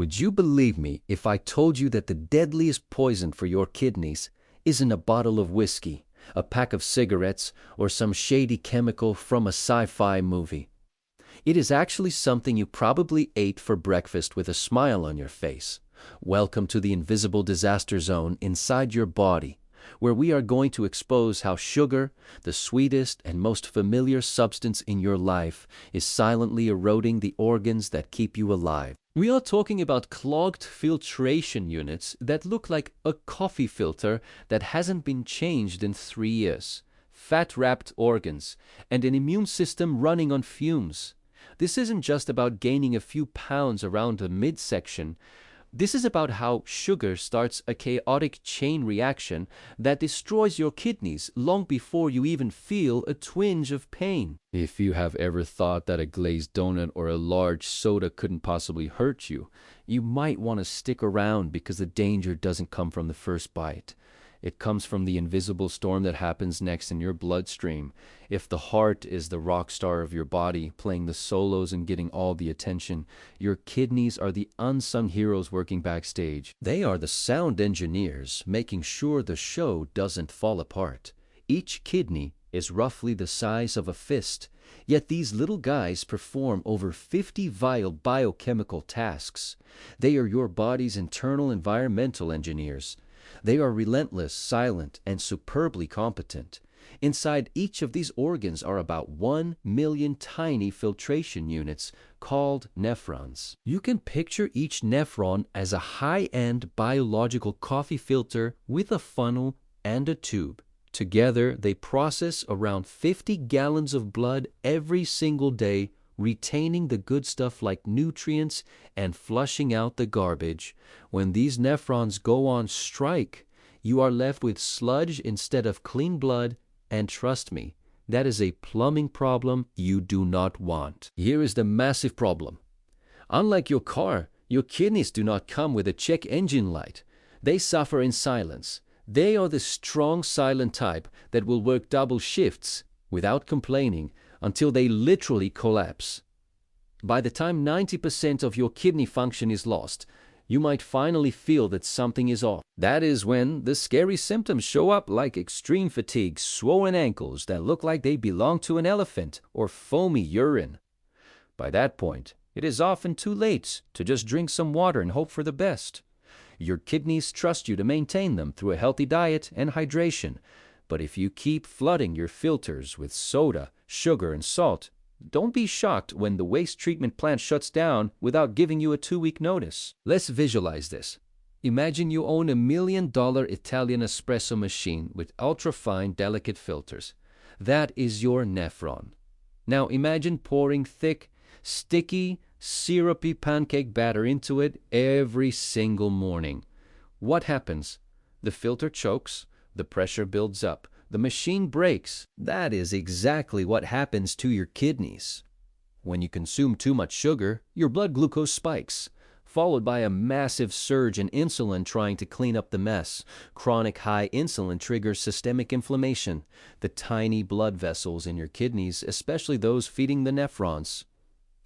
Would you believe me if I told you that the deadliest poison for your kidneys isn't a bottle of whiskey, a pack of cigarettes, or some shady chemical from a sci-fi movie? It is actually something you probably ate for breakfast with a smile on your face. Welcome to the invisible disaster zone inside your body, where we are going to expose how sugar, the sweetest and most familiar substance in your life, is silently eroding the organs that keep you alive. We are talking about clogged filtration units that look like a coffee filter that hasn't been changed in 3 years, fat-wrapped organs, and an immune system running on fumes. This isn't just about gaining a few pounds around the midsection. This is about how sugar starts a chaotic chain reaction that destroys your kidneys long before you even feel a twinge of pain. If you have ever thought that a glazed donut or a large soda couldn't possibly hurt you, you might want to stick around because the danger doesn't come from the first bite. It comes from the invisible storm that happens next in your bloodstream. If the heart is the rock star of your body, playing the solos and getting all the attention, your kidneys are the unsung heroes working backstage. They are the sound engineers, making sure the show doesn't fall apart. Each kidney is roughly the size of a fist, yet these little guys perform over 50 vital biochemical tasks. They are your body's internal environmental engineers. They are relentless, silent, and superbly competent. Inside each of these organs are about 1 million tiny filtration units called nephrons. You can picture each nephron as a high-end biological coffee filter with a funnel and a tube. Together, they process around 50 gallons of blood every single day, retaining the good stuff like nutrients and flushing out the garbage. When these nephrons go on strike, you are left with sludge instead of clean blood, and trust me, that is a plumbing problem you do not want. Here is the massive problem. Unlike your car, your kidneys do not come with a check engine light. They suffer in silence. They are the strong, silent type that will work double shifts without complaining until they literally collapse. By the time 90% of your kidney function is lost, you might finally feel that something is off. That is when the scary symptoms show up, like extreme fatigue, swollen ankles that look like they belong to an elephant, or foamy urine. By that point, it is often too late to just drink some water and hope for the best. Your kidneys trust you to maintain them through a healthy diet and hydration. But if you keep flooding your filters with soda, sugar, and salt, don't be shocked when the waste treatment plant shuts down without giving you a 2-week notice. Let's visualize this. Imagine you own a $1 million Italian espresso machine with ultra-fine, delicate filters. That is your nephron. Now imagine pouring thick, sticky, syrupy pancake batter into it every single morning. What happens? The filter chokes. The pressure builds up. The machine breaks. That is exactly what happens to your kidneys. When you consume too much sugar, your blood glucose spikes, followed by a massive surge in insulin trying to clean up the mess. Chronic high insulin triggers systemic inflammation. The tiny blood vessels in your kidneys, especially those feeding the nephrons,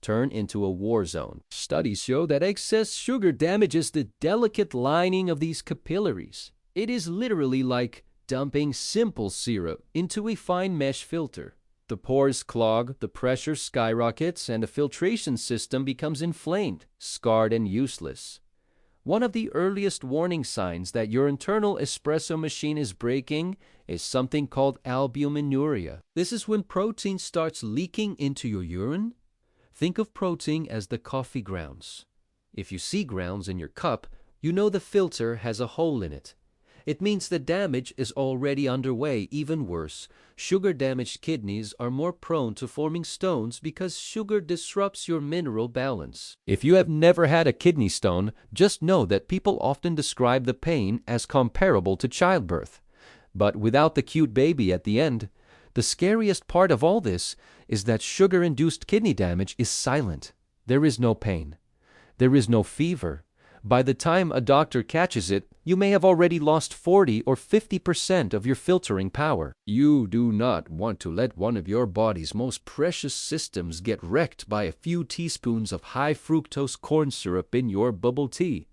turn into a war zone. Studies show that excess sugar damages the delicate lining of these capillaries. It is literally like dumping simple syrup into a fine mesh filter. The pores clog, the pressure skyrockets, and the filtration system becomes inflamed, scarred, and useless. One of the earliest warning signs that your internal espresso machine is breaking is something called albuminuria. This is when protein starts leaking into your urine. Think of protein as the coffee grounds. If you see grounds in your cup, you know the filter has a hole in it. It means the damage is already underway. Even worse, sugar-damaged kidneys are more prone to forming stones because sugar disrupts your mineral balance. If you have never had a kidney stone, just know that people often describe the pain as comparable to childbirth. But without the cute baby at the end, the scariest part of all this is that sugar-induced kidney damage is silent. There is no pain. There is no fever. By the time a doctor catches it, you may have already lost 40 or 50% of your filtering power. You do not want to let one of your body's most precious systems get wrecked by a few teaspoons of high fructose corn syrup in your bubble tea.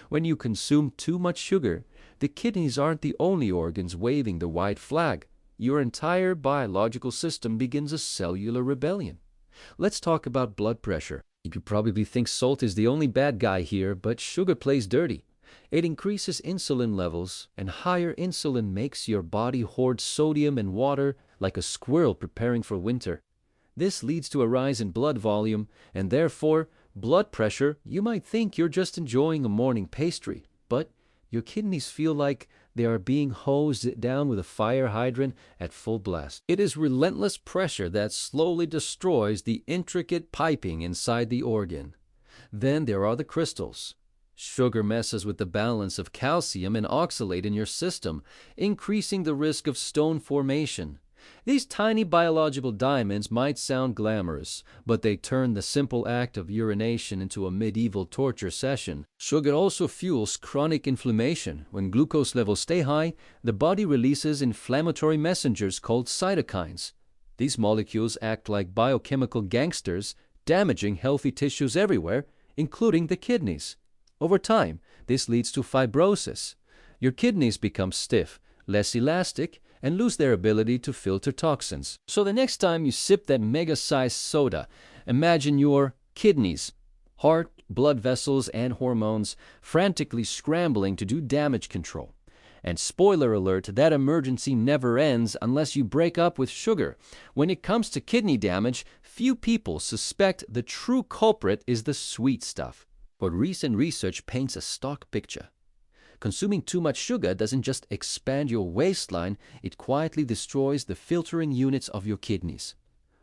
When you consume too much sugar, the kidneys aren't the only organs waving the white flag. Your entire biological system begins a cellular rebellion. Let's talk about blood pressure. You probably think salt is the only bad guy here, but sugar plays dirty. It increases insulin levels, and higher insulin makes your body hoard sodium and water like a squirrel preparing for winter. This leads to a rise in blood volume, and therefore blood pressure. You might think you're just enjoying a morning pastry, but your kidneys feel like they are being hosed down with a fire hydrant at full blast. It is relentless pressure that slowly destroys the intricate piping inside the organ. Then there are the crystals. Sugar messes with the balance of calcium and oxalate in your system, increasing the risk of stone formation. These tiny biological diamonds might sound glamorous, but they turn the simple act of urination into a medieval torture session. Sugar also fuels chronic inflammation. When glucose levels stay high, the body releases inflammatory messengers called cytokines. These molecules act like biochemical gangsters, damaging healthy tissues everywhere, including the kidneys. Over time, this leads to fibrosis. Your kidneys become stiff, less elastic, and lose their ability to filter toxins. So the next time you sip that mega-sized soda, imagine your kidneys, heart, blood vessels, and hormones frantically scrambling to do damage control. And spoiler alert, that emergency never ends unless you break up with sugar. When it comes to kidney damage, few people suspect the true culprit is the sweet stuff. But recent research paints a stark picture. Consuming too much sugar doesn't just expand your waistline, it quietly destroys the filtering units of your kidneys.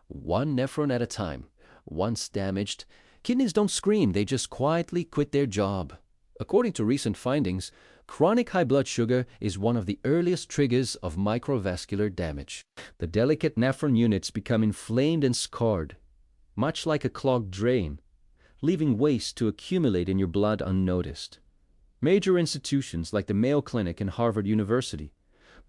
One nephron at a time. Once damaged, kidneys don't scream, they just quietly quit their job. According to recent findings, chronic high blood sugar is one of the earliest triggers of microvascular damage. The delicate nephron units become inflamed and scarred, much like a clogged drain, leaving waste to accumulate in your blood unnoticed. Major institutions like the Mayo Clinic and Harvard University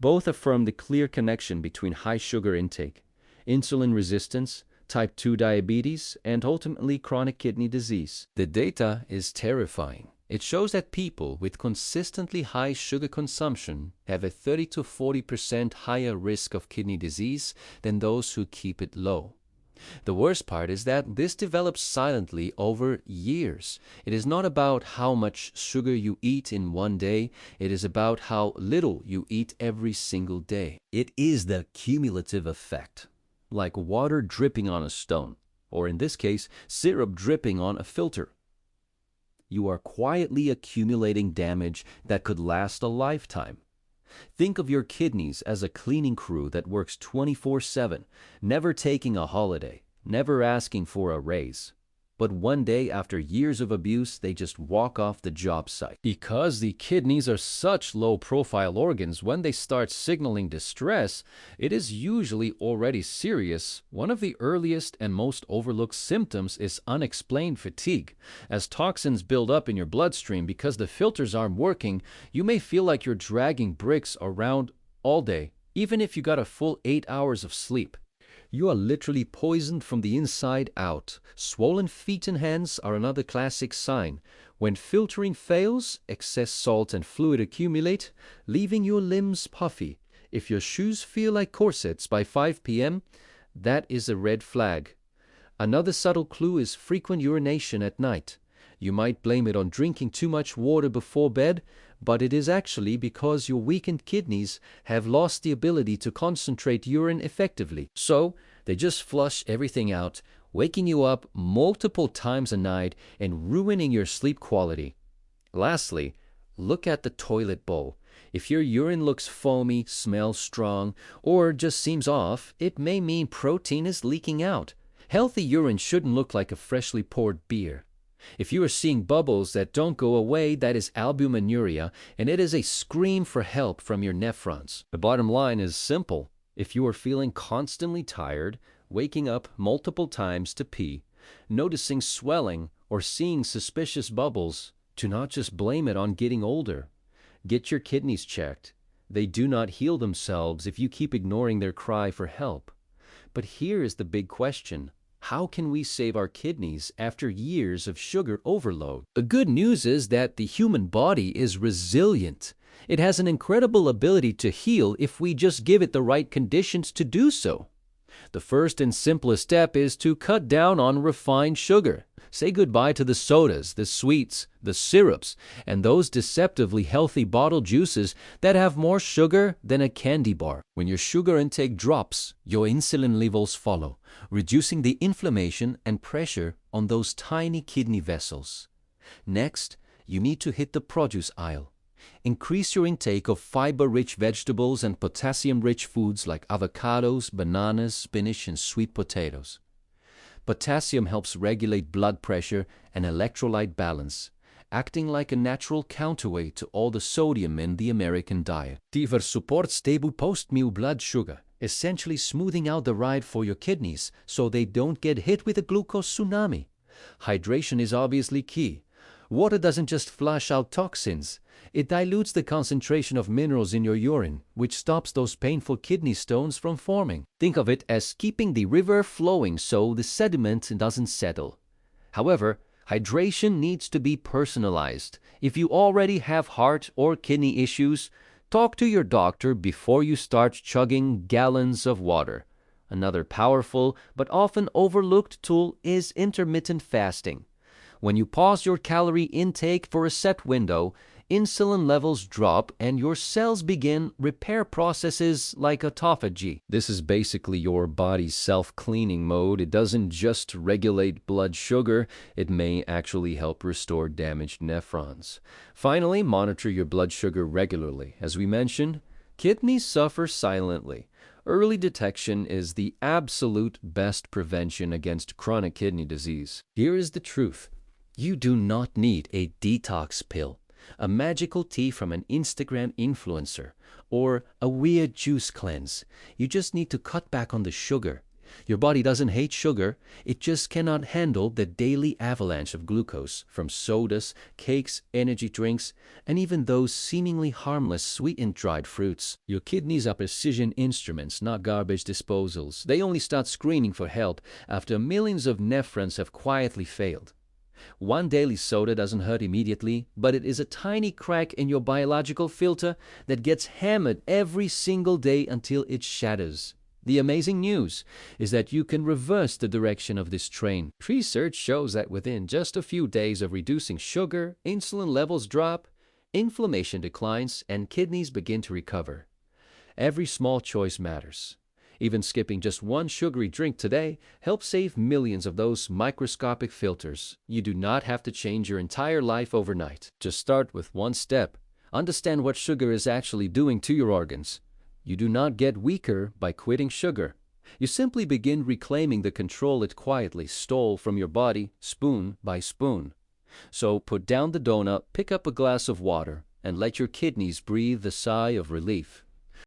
both affirm the clear connection between high sugar intake, insulin resistance, type 2 diabetes, and ultimately chronic kidney disease. The data is terrifying. It shows that people with consistently high sugar consumption have a 30 to 40% higher risk of kidney disease than those who keep it low. The worst part is that this develops silently over years. It is not about how much sugar you eat in one day, it is about how little you eat every single day. It is the cumulative effect, like water dripping on a stone, or in this case, syrup dripping on a filter. You are quietly accumulating damage that could last a lifetime. Think of your kidneys as a cleaning crew that works 24/7, never taking a holiday, never asking for a raise. But one day, after years of abuse, they just walk off the job site. Because the kidneys are such low-profile organs, when they start signaling distress, it is usually already serious. One of the earliest and most overlooked symptoms is unexplained fatigue. As toxins build up in your bloodstream because the filters aren't working, you may feel like you're dragging bricks around all day, even if you got a full 8 hours of sleep. You are literally poisoned from the inside out. Swollen feet and hands are another classic sign. When filtering fails, excess salt and fluid accumulate, leaving your limbs puffy. If your shoes feel like corsets by 5 p.m., that is a red flag. Another subtle clue is frequent urination at night. You might blame it on drinking too much water before bed, but it is actually because your weakened kidneys have lost the ability to concentrate urine effectively. So, they just flush everything out, waking you up multiple times a night and ruining your sleep quality. Lastly, look at the toilet bowl. If your urine looks foamy, smells strong, or just seems off, it may mean protein is leaking out. Healthy urine shouldn't look like a freshly poured beer. If you are seeing bubbles that don't go away, that is albuminuria, and it is a scream for help from your nephrons. The bottom line is simple. If you are feeling constantly tired, waking up multiple times to pee, noticing swelling, or seeing suspicious bubbles, Do not just blame it on getting older. Get your kidneys checked. They do not heal themselves if you keep ignoring their cry for help. But here is the big question. How can we save our kidneys after years of sugar overload? The good news is that the human body is resilient. It has an incredible ability to heal if we just give it the right conditions to do so. The first and simplest step is to cut down on refined sugar. Say goodbye to the sodas, the sweets, the syrups, and those deceptively healthy bottled juices that have more sugar than a candy bar. When your sugar intake drops, your insulin levels follow, reducing the inflammation and pressure on those tiny kidney vessels. Next, you need to hit the produce aisle. Increase your intake of fiber-rich vegetables and potassium-rich foods like avocados, bananas, spinach, and sweet potatoes. Potassium helps regulate blood pressure and electrolyte balance, acting like a natural counterweight to all the sodium in the American diet. Tiver supports stable post-meal blood sugar, essentially smoothing out the ride for your kidneys so they don't get hit with a glucose tsunami. Hydration is obviously key. Water doesn't just flush out toxins. It dilutes the concentration of minerals in your urine, which stops those painful kidney stones from forming. Think of it as keeping the river flowing so the sediment doesn't settle. However, hydration needs to be personalized. If you already have heart or kidney issues, talk to your doctor before you start chugging gallons of water. Another powerful but often overlooked tool is intermittent fasting. When you pause your calorie intake for a set window, insulin levels drop and your cells begin repair processes like autophagy. This is basically your body's self-cleaning mode. It doesn't just regulate blood sugar, it may actually help restore damaged nephrons. Finally, monitor your blood sugar regularly. As we mentioned, kidneys suffer silently. Early detection is the absolute best prevention against chronic kidney disease. Here is the truth. You do not need a detox pill, a magical tea from an Instagram influencer, or a weird juice cleanse. You just need to cut back on the sugar. Your body doesn't hate sugar, it just cannot handle the daily avalanche of glucose from sodas, cakes, energy drinks, and even those seemingly harmless sweetened dried fruits. Your kidneys are precision instruments, not garbage disposals. They only start screaming for help after millions of nephrons have quietly failed. One daily soda doesn't hurt immediately, but it is a tiny crack in your biological filter that gets hammered every single day until it shatters. The amazing news is that you can reverse the direction of this train. Research shows that within just a few days of reducing sugar, insulin levels drop, inflammation declines, and kidneys begin to recover. Every small choice matters. Even skipping just one sugary drink today helps save millions of those microscopic filters. You do not have to change your entire life overnight. Just start with one step. Understand what sugar is actually doing to your organs. You do not get weaker by quitting sugar. You simply begin reclaiming the control it quietly stole from your body, spoon by spoon. So put down the donut, pick up a glass of water, and let your kidneys breathe a sigh of relief.